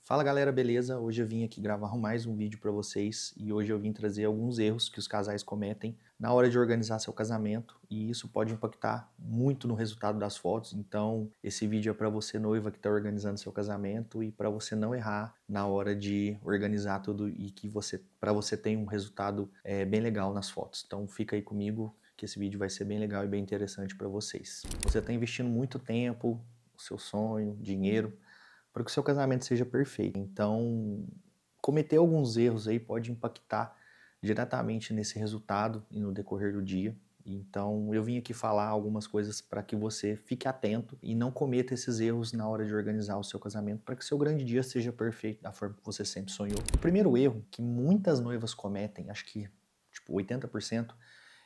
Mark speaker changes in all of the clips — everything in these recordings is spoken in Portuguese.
Speaker 1: Fala galera, beleza? Hoje eu vim aqui gravar mais um vídeo para vocês e hoje eu vim trazer alguns erros que os casais cometem na hora de organizar seu casamento e isso pode impactar muito no resultado das fotos. Então, esse vídeo é para você noiva que está organizando seu casamento e para você não errar na hora de organizar tudo e que para você ter um resultado bem legal nas fotos. Então, fica aí comigo que esse vídeo vai ser bem legal e bem interessante para vocês. Você está investindo muito tempo, o seu sonho, dinheiro para que o seu casamento seja perfeito. Então, cometer alguns erros aí pode impactar diretamente nesse resultado e no decorrer do dia. Então, eu vim aqui falar algumas coisas para que você fique atento e não cometa esses erros na hora de organizar o seu casamento, para que seu grande dia seja perfeito da forma que você sempre sonhou. O primeiro erro que muitas noivas cometem, acho que tipo 80%,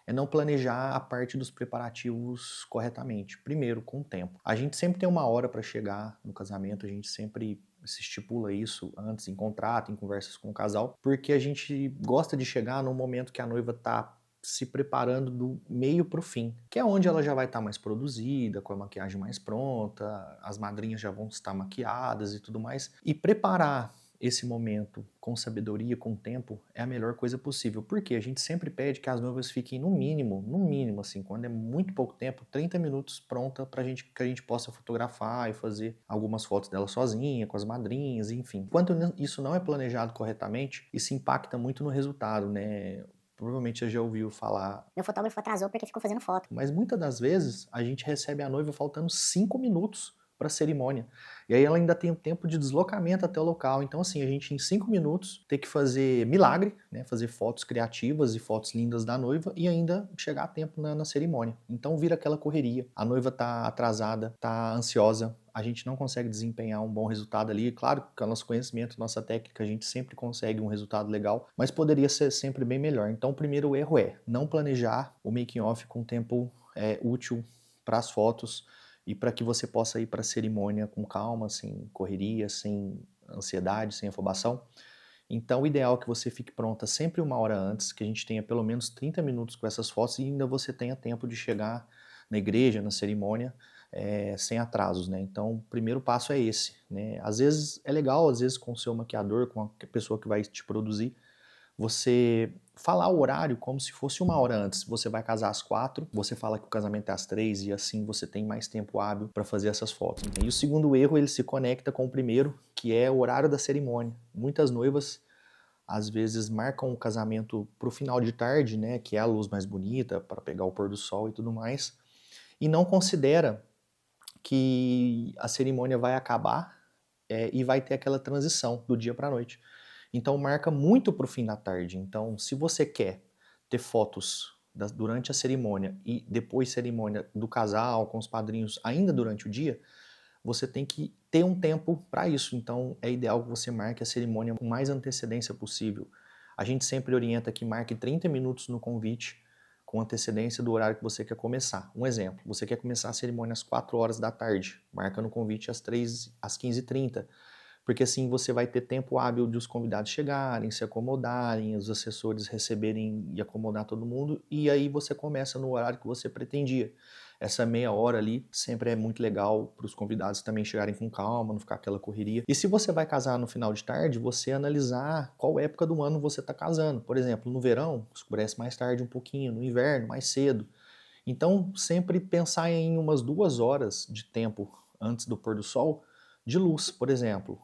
Speaker 1: é não planejar a parte dos preparativos corretamente. Primeiro, com o tempo. A gente sempre tem uma hora para chegar no casamento, a gente sempre se estipula isso antes em contrato, em conversas com o casal, porque a gente gosta de chegar no momento que a noiva está se preparando do meio para o fim, que é onde ela já vai estar mais produzida, com a maquiagem mais pronta, as madrinhas já vão estar maquiadas e tudo mais. E preparar esse momento com sabedoria, com tempo, é a melhor coisa possível. Porque a gente sempre pede que as noivas fiquem no mínimo, assim, quando é muito pouco tempo, 30 minutos pronta pra gente, que a gente possa fotografar e fazer algumas fotos dela sozinha, com as madrinhas, enfim. Enquanto isso não é planejado corretamente, isso impacta muito no resultado, né? Provavelmente você já ouviu falar.
Speaker 2: Meu fotógrafo atrasou porque ficou fazendo foto.
Speaker 1: Mas muitas das vezes a gente recebe a noiva faltando 5 minutos para a cerimônia. E aí ela ainda tem o tempo de deslocamento até o local. Então, assim, a gente em 5 minutos tem que fazer milagre, né? Fazer fotos criativas e fotos lindas da noiva e ainda chegar a tempo na cerimônia. Então vira aquela correria. A noiva tá atrasada, tá ansiosa, a gente não consegue desempenhar um bom resultado ali. Claro que com o nosso conhecimento, nossa técnica, a gente sempre consegue um resultado legal, mas poderia ser sempre bem melhor. Então o primeiro erro é não planejar o making off com tempo útil para as fotos e para que você possa ir para a cerimônia com calma, sem correria, sem ansiedade, sem afobação. Então o ideal é que você fique pronta sempre uma hora antes, que a gente tenha pelo menos 30 minutos com essas fotos e ainda você tenha tempo de chegar na igreja, na cerimônia, sem atrasos, né? Então, o primeiro passo é esse, né? Às vezes é legal, às vezes com o seu maquiador, com a pessoa que vai te produzir, você falar o horário como se fosse uma hora antes. Você vai casar às 4, você fala que o casamento é às 3 e assim você tem mais tempo hábil para fazer essas fotos. E o segundo erro, ele se conecta com o primeiro, que é o horário da cerimônia. Muitas noivas às vezes marcam o casamento para o final de tarde, né, que é a luz mais bonita, para pegar o pôr do sol e tudo mais, e não considera que a cerimônia vai acabar e vai ter aquela transição do dia para a noite. Então marca muito para o fim da tarde. Então, se você quer ter fotos durante a cerimônia e depois cerimônia do casal com os padrinhos ainda durante o dia, você tem que ter um tempo para isso. Então é ideal que você marque a cerimônia com mais antecedência possível. A gente sempre orienta que marque 30 minutos no convite com antecedência do horário que você quer começar. Um exemplo, você quer começar a cerimônia às 4 horas da tarde, marca no convite às 15h30, porque assim você vai ter tempo hábil de os convidados chegarem, se acomodarem, os assessores receberem e acomodar todo mundo, e aí você começa no horário que você pretendia. Essa meia hora ali sempre é muito legal para os convidados também chegarem com calma, não ficar aquela correria. E se você vai casar no final de tarde, você analisar qual época do ano você está casando. Por exemplo, no verão, escurece mais tarde um pouquinho, no inverno, mais cedo. Então, sempre pensar em umas 2 horas de tempo antes do pôr do sol de luz, por exemplo.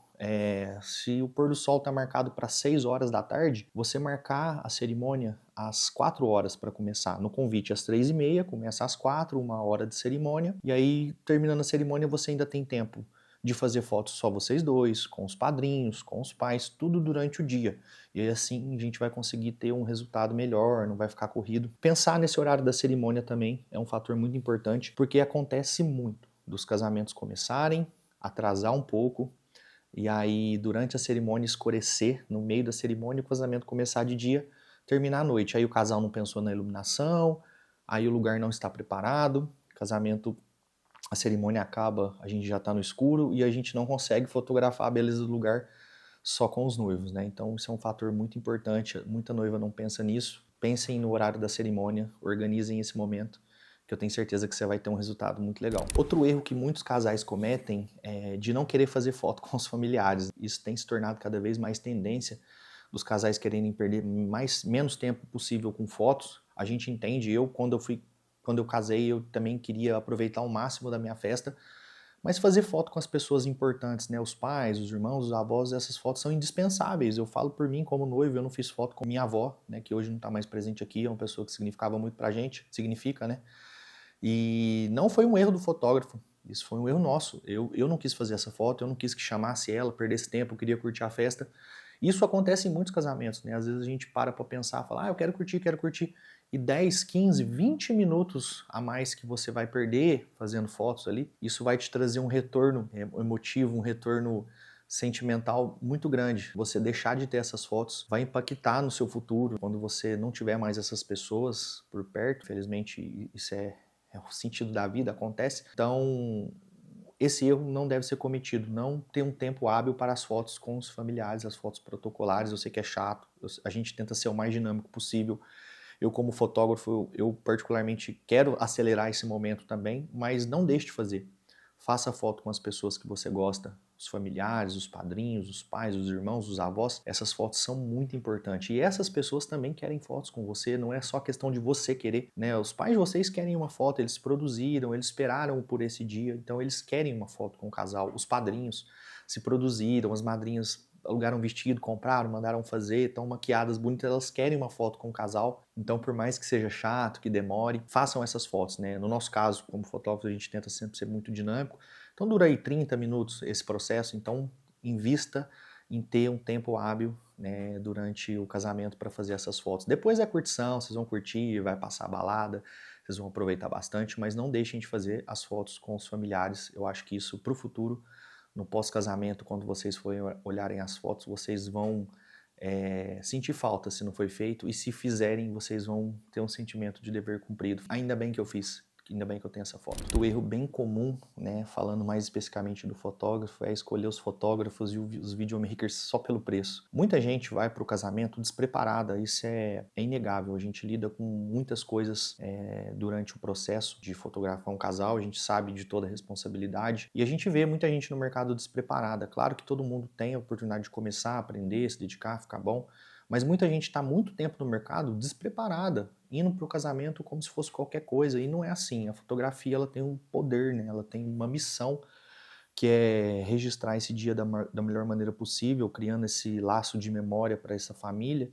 Speaker 1: Se o pôr do sol está marcado para 6 horas da tarde, você marcar a cerimônia às 4 horas para começar. No convite às 3h30, começa às 4, 1 hora de cerimônia, e aí terminando a cerimônia você ainda tem tempo de fazer fotos só vocês dois, com os padrinhos, com os pais, tudo durante o dia. E aí assim a gente vai conseguir ter um resultado melhor, não vai ficar corrido. Pensar nesse horário da cerimônia também é um fator muito importante, porque acontece muito dos casamentos começarem, atrasar um pouco, e aí durante a cerimônia escurecer, no meio da cerimônia o casamento começar de dia, terminar à noite. Aí o casal não pensou na iluminação, aí o lugar não está preparado, casamento, a cerimônia acaba, a gente já está no escuro e a gente não consegue fotografar a beleza do lugar só com os noivos, né? Então isso é um fator muito importante, muita noiva não pensa nisso. Pensem no horário da cerimônia, organizem esse momento, que eu tenho certeza que você vai ter um resultado muito legal. Outro erro que muitos casais cometem é de não querer fazer foto com os familiares. Isso tem se tornado cada vez mais tendência dos casais quererem perder menos tempo possível com fotos. A gente entende, quando eu casei, eu também queria aproveitar o máximo da minha festa, mas fazer foto com as pessoas importantes, né? Os pais, os irmãos, os avós, essas fotos são indispensáveis. Eu falo por mim como noivo, eu não fiz foto com minha avó, né? Que hoje não está mais presente aqui, é uma pessoa que significava muito pra gente, significa, né? E não foi um erro do fotógrafo, isso foi um erro nosso. Eu não quis fazer essa foto, eu não quis que chamasse ela, perdesse tempo, eu queria curtir a festa. Isso acontece em muitos casamentos, né? Às vezes a gente para pensar, fala, eu quero curtir. E 10, 15, 20 minutos a mais que você vai perder fazendo fotos ali, isso vai te trazer um retorno emotivo, um retorno sentimental muito grande. Você deixar de ter essas fotos vai impactar no seu futuro, quando você não tiver mais essas pessoas por perto. Infelizmente, isso é o sentido da vida, acontece. Então, esse erro não deve ser cometido, não ter um tempo hábil para as fotos com os familiares, as fotos protocolares. Eu sei que é chato, a gente tenta ser o mais dinâmico possível. Eu, como fotógrafo, eu particularmente quero acelerar esse momento também, mas não deixe de fazer. Faça foto com as pessoas que você gosta, os familiares, os padrinhos, os pais, os irmãos, os avós. Essas fotos são muito importantes. E essas pessoas também querem fotos com você, não é só questão de você querer, né? Os pais de vocês querem uma foto, eles produziram, eles esperaram por esse dia, então eles querem uma foto com o casal. Os padrinhos se produziram, as madrinhas alugaram um vestido, compraram, mandaram fazer, estão maquiadas bonitas, elas querem uma foto com o casal. Então, por mais que seja chato, que demore, façam essas fotos, né? No nosso caso, como fotógrafo, a gente tenta sempre ser muito dinâmico. Então, dura aí 30 minutos esse processo, então invista em ter um tempo hábil, né, durante o casamento para fazer essas fotos. Depois é curtição, vocês vão curtir, vai passar a balada, vocês vão aproveitar bastante, mas não deixem de fazer as fotos com os familiares. Eu acho que isso, para o futuro, no pós-casamento, quando vocês forem olharem as fotos, vocês vão sentir falta se não foi feito, e se fizerem, vocês vão ter um sentimento de dever cumprido. Ainda bem que eu fiz, ainda bem que eu tenho essa foto. O erro bem comum, né, falando mais especificamente do fotógrafo, é escolher os fotógrafos e os videomakers só pelo preço. Muita gente vai para o casamento despreparada, isso é inegável. A gente lida com muitas coisas durante o processo de fotografar um casal, a gente sabe de toda a responsabilidade, e a gente vê muita gente no mercado despreparada. Claro que todo mundo tem a oportunidade de começar, aprender, se dedicar, ficar bom, mas muita gente está muito tempo no mercado despreparada, indo para o casamento como se fosse qualquer coisa, e não é assim. A fotografia, ela tem um poder, né? Ela tem uma missão, que é registrar esse dia da melhor maneira possível, criando esse laço de memória para essa família.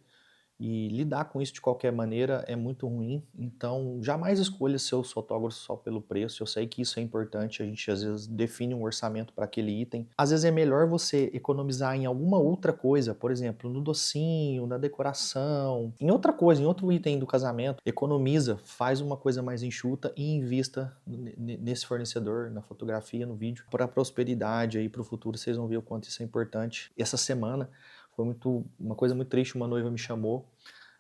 Speaker 1: E lidar com isso de qualquer maneira é muito ruim, então jamais escolha seus fotógrafos só pelo preço. Eu sei que isso é importante, a gente às vezes define um orçamento para aquele item. Às vezes é melhor você economizar em alguma outra coisa, por exemplo, no docinho, na decoração, em outra coisa, em outro item do casamento. Economiza, faz uma coisa mais enxuta e invista nesse fornecedor, na fotografia, no vídeo, para a prosperidade aí para o futuro. Vocês vão ver o quanto isso é importante. Essa semana foi uma coisa muito triste, uma noiva me chamou,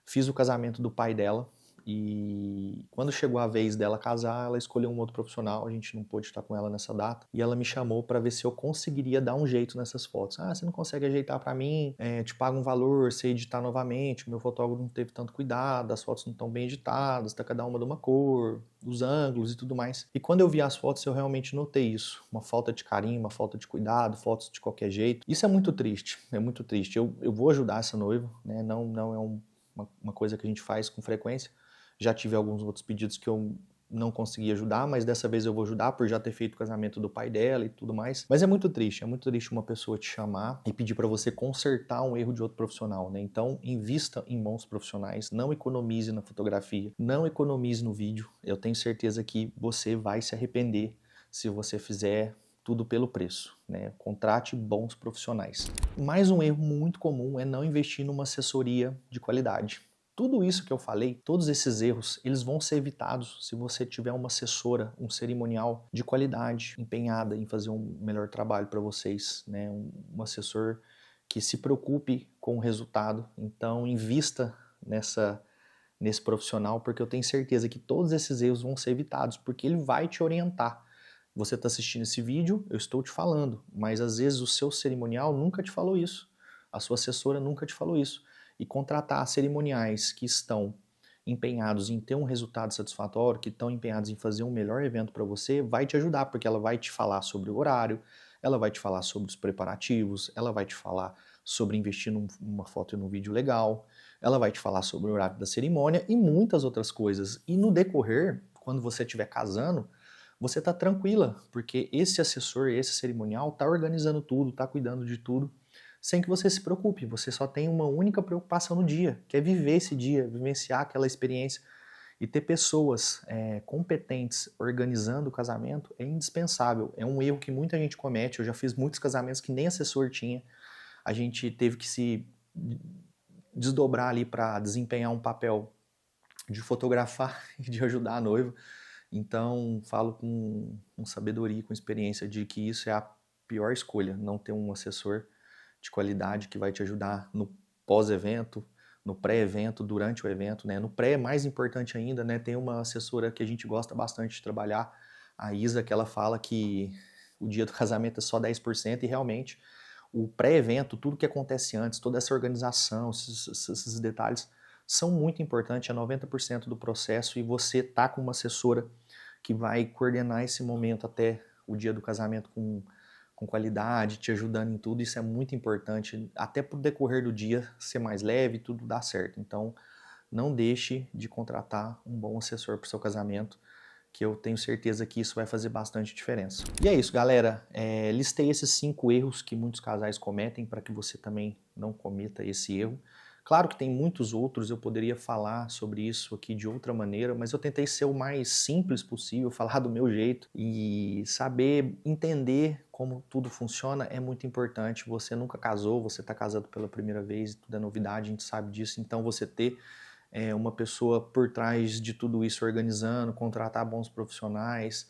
Speaker 1: fiz o casamento do pai dela, e quando chegou a vez dela casar, ela escolheu um outro profissional, a gente não pôde estar com ela nessa data, e ela me chamou para ver se eu conseguiria dar um jeito nessas fotos. Você não consegue ajeitar para mim, te pago um valor, sei editar novamente, o meu fotógrafo não teve tanto cuidado, as fotos não estão bem editadas, tá cada uma de uma cor, os ângulos e tudo mais. E quando eu vi as fotos, eu realmente notei isso, uma falta de carinho, uma falta de cuidado, fotos de qualquer jeito. Isso é muito triste, é muito triste. Eu vou ajudar essa noiva, né? Não é uma coisa que a gente faz com frequência. Já tive alguns outros pedidos que eu não consegui ajudar, mas dessa vez eu vou ajudar por já ter feito o casamento do pai dela e tudo mais. Mas é muito triste uma pessoa te chamar e pedir para você consertar um erro de outro profissional, né? Então, invista em bons profissionais, não economize na fotografia, não economize no vídeo. Eu tenho certeza que você vai se arrepender se você fizer tudo pelo preço, né? Contrate bons profissionais. Mais um erro muito comum é não investir numa assessoria de qualidade. Tudo isso que eu falei, todos esses erros, eles vão ser evitados se você tiver uma assessora, um cerimonial de qualidade, empenhada em fazer um melhor trabalho para vocês, né? Um assessor que se preocupe com o resultado. Então, invista nesse profissional, porque eu tenho certeza que todos esses erros vão ser evitados, porque ele vai te orientar. Você está assistindo esse vídeo, eu estou te falando, mas às vezes o seu cerimonial nunca te falou isso, a sua assessora nunca te falou isso. E contratar cerimoniais que estão empenhados em ter um resultado satisfatório, que estão empenhados em fazer um melhor evento para você, vai te ajudar, porque ela vai te falar sobre o horário, ela vai te falar sobre os preparativos, ela vai te falar sobre investir numa foto e num vídeo legal, ela vai te falar sobre o horário da cerimônia e muitas outras coisas. E no decorrer, quando você estiver casando, você está tranquila, porque esse assessor, esse cerimonial está organizando tudo, está cuidando de tudo, sem que você se preocupe. Você só tem uma única preocupação no dia, que é viver esse dia, vivenciar aquela experiência. E ter pessoas competentes organizando o casamento é indispensável. É um erro que muita gente comete. Eu já fiz muitos casamentos que nem assessor tinha. A gente teve que se desdobrar ali para desempenhar um papel de fotografar e de ajudar a noiva. Então, falo com sabedoria, com experiência, de que isso é a pior escolha, não ter um assessor de qualidade que vai te ajudar no pós-evento, no pré-evento, durante o evento, né? No pré é mais importante ainda, né? Tem uma assessora que a gente gosta bastante de trabalhar, a Isa, que ela fala que o dia do casamento é só 10% e realmente o pré-evento, tudo que acontece antes, toda essa organização, esses detalhes são muito importantes, é 90% do processo e você tá com uma assessora que vai coordenar esse momento até o dia do casamento com qualidade, te ajudando em tudo, isso é muito importante, até pro decorrer do dia ser mais leve, tudo dá certo. Então, não deixe de contratar um bom assessor para o seu casamento, que eu tenho certeza que isso vai fazer bastante diferença. E é isso, galera. Listei esses 5 erros que muitos casais cometem para que você também não cometa esse erro. Claro que tem muitos outros, eu poderia falar sobre isso aqui de outra maneira, mas eu tentei ser o mais simples possível, falar do meu jeito e saber entender como tudo funciona é muito importante. Você nunca casou, você está casado pela primeira vez, tudo é novidade, a gente sabe disso, então você ter uma pessoa por trás de tudo isso organizando, contratar bons profissionais,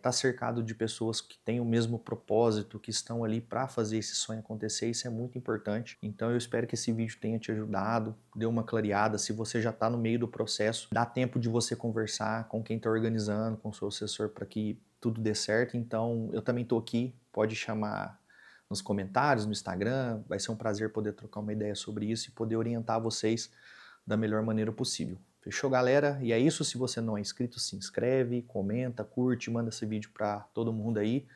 Speaker 1: tá cercado de pessoas que têm o mesmo propósito, que estão ali para fazer esse sonho acontecer, isso é muito importante. Então eu espero que esse vídeo tenha te ajudado, deu uma clareada. Se você já está no meio do processo, dá tempo de você conversar com quem está organizando, com o seu assessor, para que tudo dê certo. Então eu também estou aqui, pode chamar nos comentários, no Instagram, vai ser um prazer poder trocar uma ideia sobre isso e poder orientar vocês da melhor maneira possível. Fechou, galera? E é isso. Se você não é inscrito, se inscreve, comenta, curte, manda esse vídeo para todo mundo aí.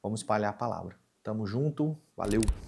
Speaker 1: Vamos espalhar a palavra. Tamo junto, valeu!